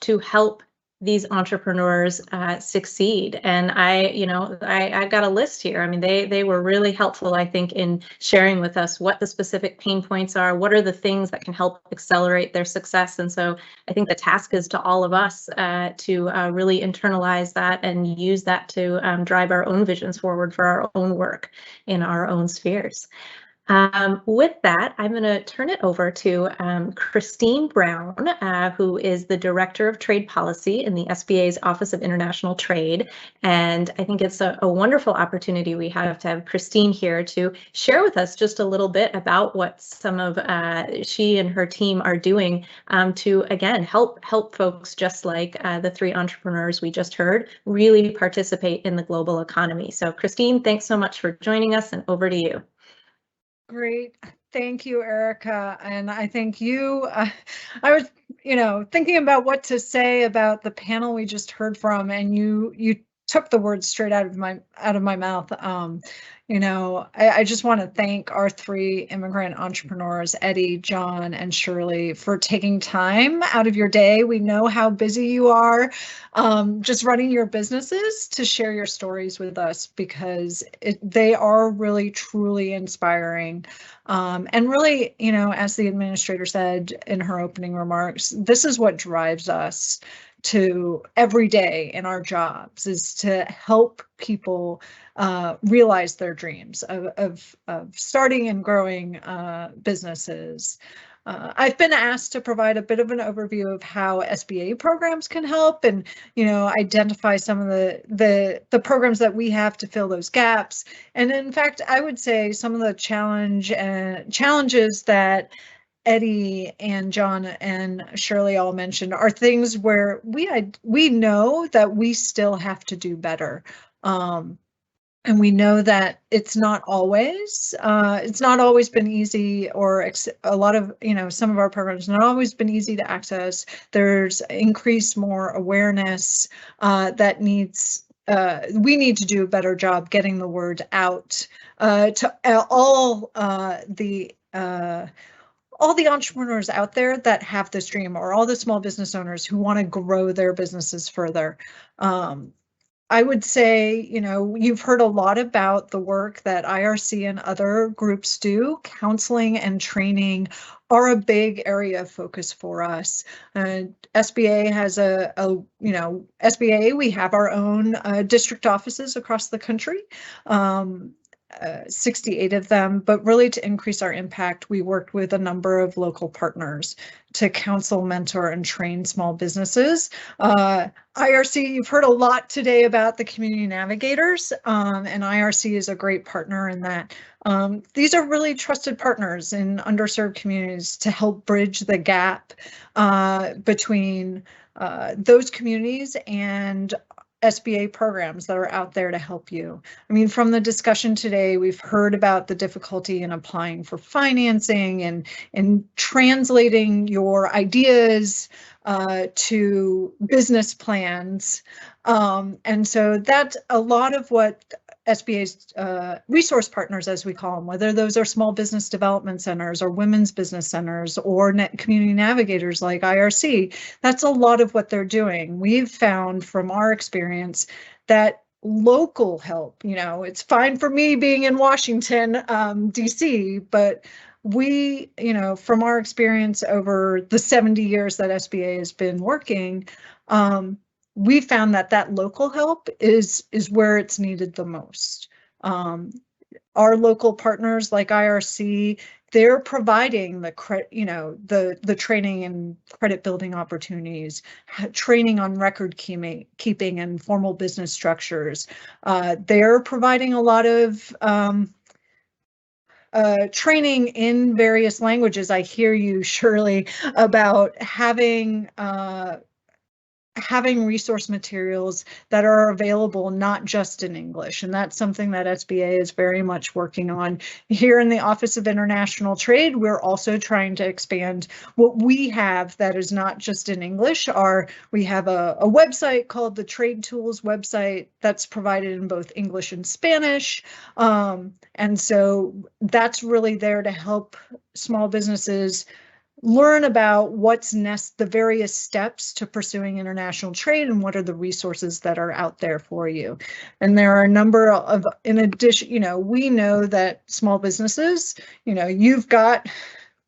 to help these entrepreneurs succeed? And I got a list here. I mean, they were really helpful, I think, in sharing with us what the specific pain points are, what are the things that can help accelerate their success. And so I think the task is to all of us to really internalize that and use that to drive our own visions forward for our own work in our own spheres. With that, I'm going to turn it over to Christine Brown, who is the Director of Trade Policy in the SBA's Office of International Trade. And I think it's a wonderful opportunity we have to have Christine here to share with us just a little bit about what some of she and her team are doing to, again, help folks just like the three entrepreneurs we just heard really participate in the global economy. So Christine, thanks so much for joining us, and over to you.
Great. Thank you, Erica. And I think I was, thinking about what to say about the panel we just heard from, and you took the words straight out of my mouth. I just want to thank our three immigrant entrepreneurs, Eddie, John, and Shirley, for taking time out of your day. We know how busy you are just running your businesses to share your stories with us, because they are really, truly inspiring. And really, as the administrator said in her opening remarks, this is what drives us to every day in our jobs, is to help people realize their dreams of starting and growing businesses. I've been asked to provide a bit of an overview of how SBA programs can help, and identify some of the programs that we have to fill those gaps. And in fact, I would say some of the challenges that Eddie and John and Shirley all mentioned are things where we know that we still have to do better. And we know that it's not always been easy, or a lot of, some of our programs not always been easy to access. There's increased more awareness that we need to do a better job getting the word out to all the entrepreneurs out there that have this dream, or all the small business owners who want to grow their businesses further. I would say, you've heard a lot about the work that IRC and other groups do. Counseling and training are a big area of focus for us. SBA has SBA, we have our own district offices across the country. 68 of them, but really to increase our impact, we worked with a number of local partners to counsel, mentor, and train small businesses. IRC, you've heard a lot today about the community navigators, and IRC is a great partner in that. These are really trusted partners in underserved communities to help bridge the gap between those communities and SBA programs that are out there to help you. I mean, from the discussion today, we've heard about the difficulty in applying for financing and translating your ideas to business plans. And so that's a lot of what SBA's resource partners, as we call them, whether those are small business development centers or women's business centers or community navigators like IRC, that's a lot of what they're doing. We've found from our experience that local help, it's fine for me being in Washington, DC, but we, from our experience over the 70 years that SBA has been working, we found that local help is where it's needed the most. Our local partners like IRC, they're providing the training and credit building opportunities, training on record keeping and formal business structures. They're providing a lot of training in various languages. I hear you, Shirley, about having resource materials that are available not just in English, and that's something that SBA is very much working on. Here in the Office of International Trade, we're also trying to expand what we have that is not just in English. We have a website called the Trade Tools website that's provided in both English and Spanish, and so that's really there to help small businesses learn about what's the various steps to pursuing international trade and what are the resources that are out there for you. And there are a number of, in addition, we know that small businesses, you've got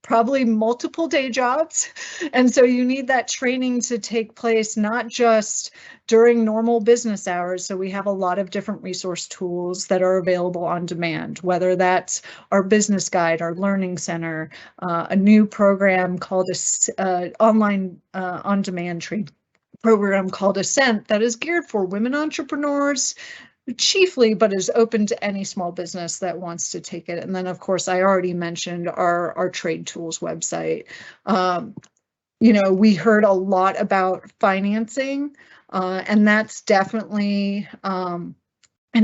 probably multiple day jobs. And so you need that training to take place, not just during normal business hours. So we have a lot of different resource tools that are available on demand, whether that's our business guide, our learning center, a new program called online on-demand training program called Ascent that is geared for women entrepreneurs, chiefly, but is open to any small business that wants to take it. And then, of course, I already mentioned our Trade Tools website. We heard a lot about financing, and that's definitely an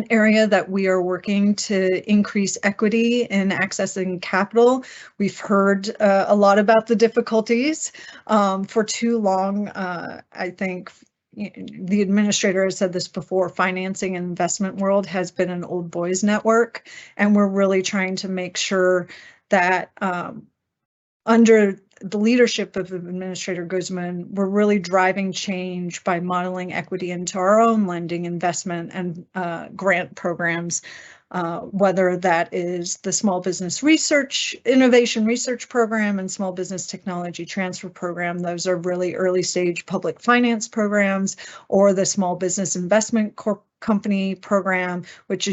area that we are working to increase equity in accessing capital. We've heard a lot about the difficulties. For too long, I think, the administrator has said this before, financing and investment world has been an old boys network, and we're really trying to make sure that under the leadership of Administrator Guzman, we're really driving change by modeling equity into our own lending, investment, and grant programs, whether that is the Small Business Innovation Research Program and Small Business Technology Transfer Program. Those are really early stage public finance programs, or the Small Business Investment Company program, which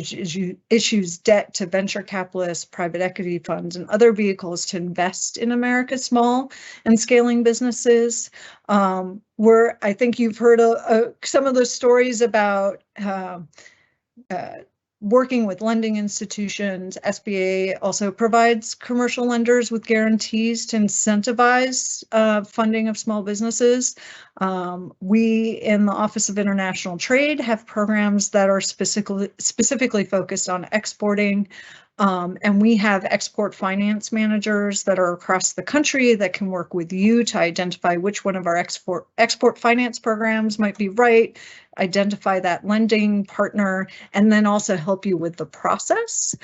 issues debt to venture capitalists, private equity funds, and other vehicles to invest in America's small small and scaling businesses. I think you've heard some of those stories about working with lending institutions. SBA also provides commercial lenders with guarantees to incentivize funding of small businesses. We in the Office of International Trade have programs that are specifically focused on exporting. And we have export finance managers that are across the country that can work with you to identify which one of our export finance programs might be right, identify that lending partner, and then also help you with the process.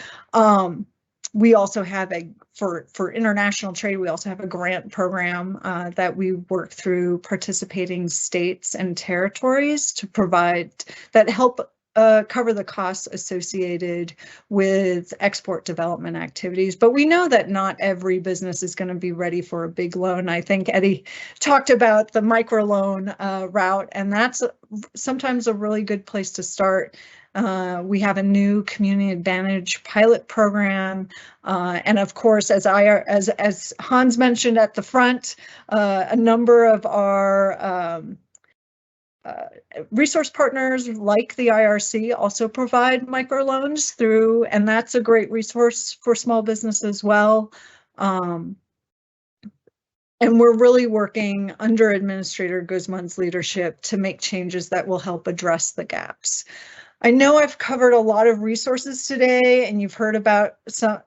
We also have for international trade, we also have a grant program that we work through participating states and territories to provide that help cover the costs associated with export development activities. But we know that not every business is going to be ready for a big loan. I think Eddie talked about the microloan route, and that's sometimes a really good place to start. We have a new Community Advantage pilot program, and of course, as Hans mentioned at the front, a number of our resource partners like the IRC also provide microloans through, and that's a great resource for small business as well. And we're really working under Administrator Guzman's leadership to make changes that will help address the gaps. I know I've covered a lot of resources today, and you've heard about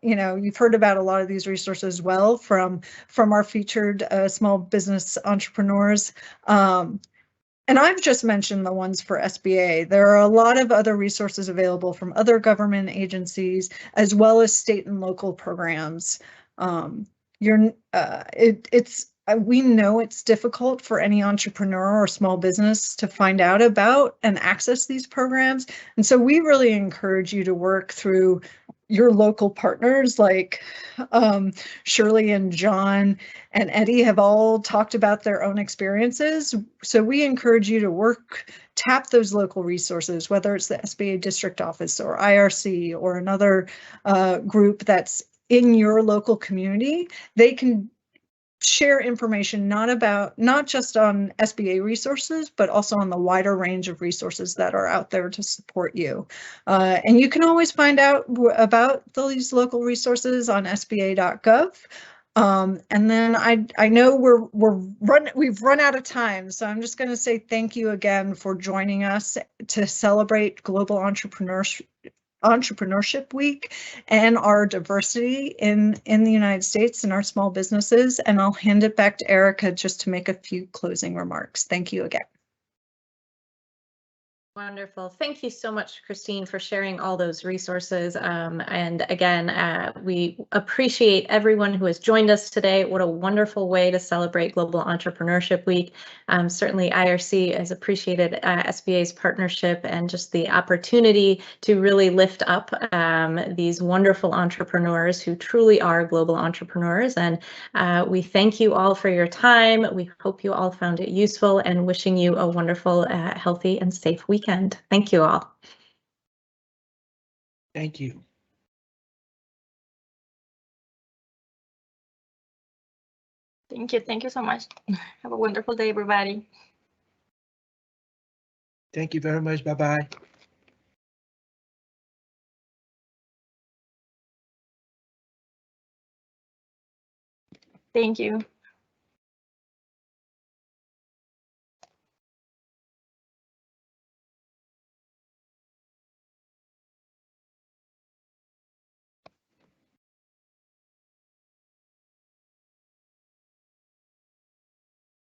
you've heard about a lot of these resources as well from our featured small business entrepreneurs. And I've just mentioned the ones for SBA. There are a lot of other resources available from other government agencies, as well as state and local programs. We know it's difficult for any entrepreneur or small business to find out about and access these programs. And so we really encourage you to work through your local partners like Shirley and John and Eddie have all talked about their own experiences. So we encourage you to tap those local resources, whether it's the SBA district office or IRC or another group that's in your local community. They can share information not just on SBA resources, but also on the wider range of resources that are out there to support you. And you can always find out about these local resources on sba.gov. And then I know we've run out of time, so I'm just going to say thank you again for joining us to celebrate Global Entrepreneurship Week and our diversity in the United States and our small businesses. And I'll hand it back to Erica just to make a few closing remarks. Thank you again.
Wonderful. Thank you so much, Christine, for sharing all those resources. And again, we appreciate everyone who has joined us today. What a wonderful way to celebrate Global Entrepreneurship Week. Certainly IRC has appreciated SBA's partnership and just the opportunity to really lift up these wonderful entrepreneurs who truly are global entrepreneurs. And we thank you all for your time. We hope you all found it useful and wishing you a wonderful, healthy and safe weekend. Thank you all.
Thank you.
Thank you. Thank you so much. Have a wonderful day, everybody.
Thank you very much. Bye-bye.
Thank you.